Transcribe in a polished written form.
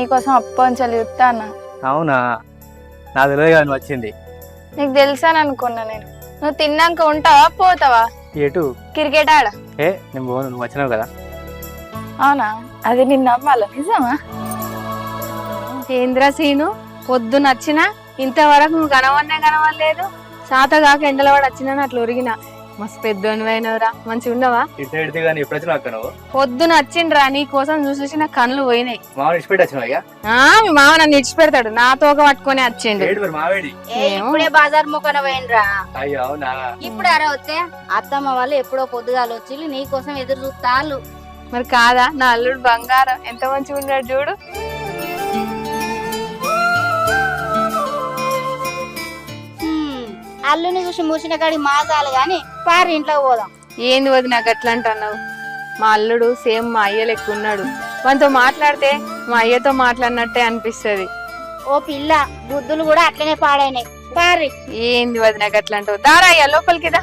నీకోసం అప్పంచలు చెప్తానా. అవునా, నాకు తెలియదు కదా నువ్వు వచ్చింది. నీకు తెలుసాను అనుకున్నా నేను. నువ్వు తిన్నాక ఉంటావా పోతావా? ఎటు? క్రికెట్ ఆడ. నేను పోను, నువ్వు వచ్చినావు కదా. అవునా, అది నిన్ను నమ్మాల నిజమా? ఏంద్రా సీను, పొద్దు నచ్చినా ఇంతవరకు నువ్వు కనవలేదు. శాతగాక ఎండల వాడు వచ్చినా అట్లా ఒరిగినా. మస్తు పెద్దోనివైనవరా, మంచిగా ఉండవా? ఇటు కానీ ఎప్పుడు వచ్చినావు అక్క నువ్వు? పొద్దున వచ్చిండ్రా, నీ కోసం చూసేసి నా కళ్ళు పోయినాయి. మామిడి ఇచ్చిపెట్టి వచ్చినావు అయ్యా? మీ మామ నన్ను ఇచ్చిపెడతాడు, నా తోక పట్టుకొని వచ్చిండు. మావేడి ఇప్పుడే బాజార్ ముఖన పోయినరా. అయ్యో అవునా? ఇప్పుడు అరే వస్తే అత్తమ్మ వాళ్ళు ఎప్పుడో పొద్దుగాలు వచ్చి నీ కోసం ఎదురు చూస్తాళ్ళు. మరి కాదా, నా అల్లుడు బంగారం ఎంత మంచిగా ఉన్నాడు చూడు. అల్లుని చూసి మూసిన కాడి మాసాలు గాని పారి ఇంట్లో పోదాం. ఏంది వది నాకు అట్లా అంటున్నావు? మా అల్లుడు సేమ్ మా అయ్య లెక్క ఉన్నాడు. మనతో మాట్లాడితే మా అయ్యతో మాట్లాడినట్టే అనిపిస్తుంది. ఓ పిల్ల బుద్ధులు కూడా అట్లనే పాడైనాయి. పారి. ఏంది వది నాకు అట్లా అంటావు? దారా అయ్యా లోపలికి దా.